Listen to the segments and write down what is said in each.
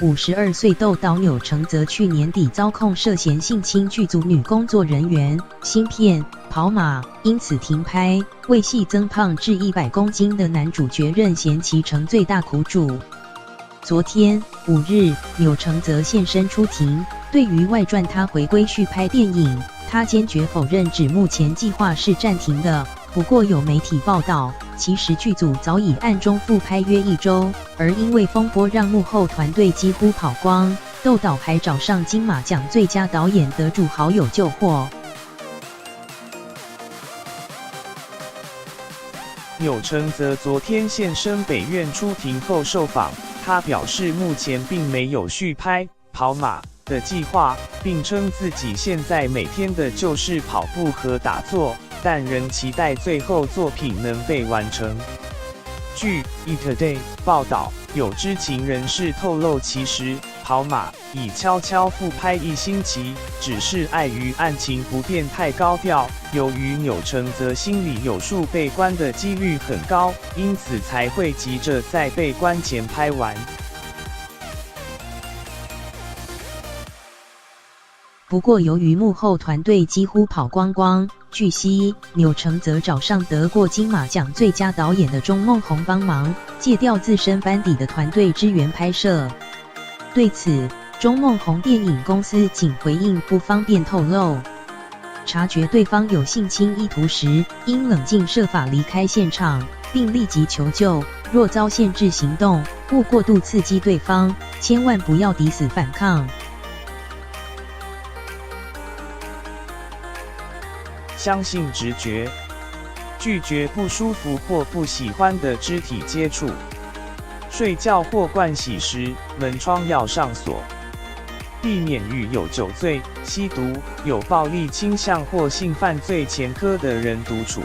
52岁窦导钮承则去年底遭控涉嫌性侵剧组女工作人员，新片跑马因此停拍，为戏增胖至100公斤的男主角任贤齐成最大苦主。昨天5日，钮承则现身出庭，对于外传他回归续拍电影，他坚决否认，指目前计划是暂停的。不过有媒体报道，其实剧组早已暗中复拍约1周，而因为风波让幕后团队几乎跑光，窦导还找上金马奖最佳导演得主好友救火。钮承则昨天现身北院出庭后受访，他表示目前并没有续拍跑马的计划，并称自己现在每天的就是跑步和打坐，但仍期待最后作品能被完成。据 Etoday 报道，有知情人士透露，其实跑马已悄悄复拍1星期，只是碍于案情不便太高调。由于钮承则心里有数，被关的几率很高，因此才会急着在被关前拍完。不过由于幕后团队几乎跑光，据悉钮承则找上得过金马奖最佳导演的钟孟宏帮忙，借调自身班底的团队支援拍摄。对此，钟孟宏电影公司仅回应不方便透露。察觉对方有性侵意图时，应冷静设法离开现场，并立即求救。若遭限制行动，勿过度刺激对方，千万不要抵死反抗。相信直觉，拒绝不舒服或不喜欢的肢体接触。睡觉或盥洗时，门窗要上锁，避免与有酒醉、吸毒、有暴力倾向或性犯罪前科的人独处。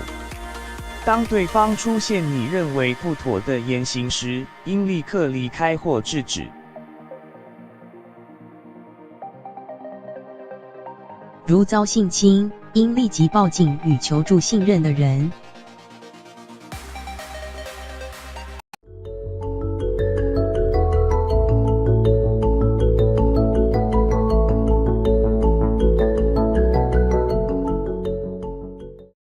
当对方出现你认为不妥的言行时，应立刻离开或制止。如遭性侵，应立即报警与求助信任的人。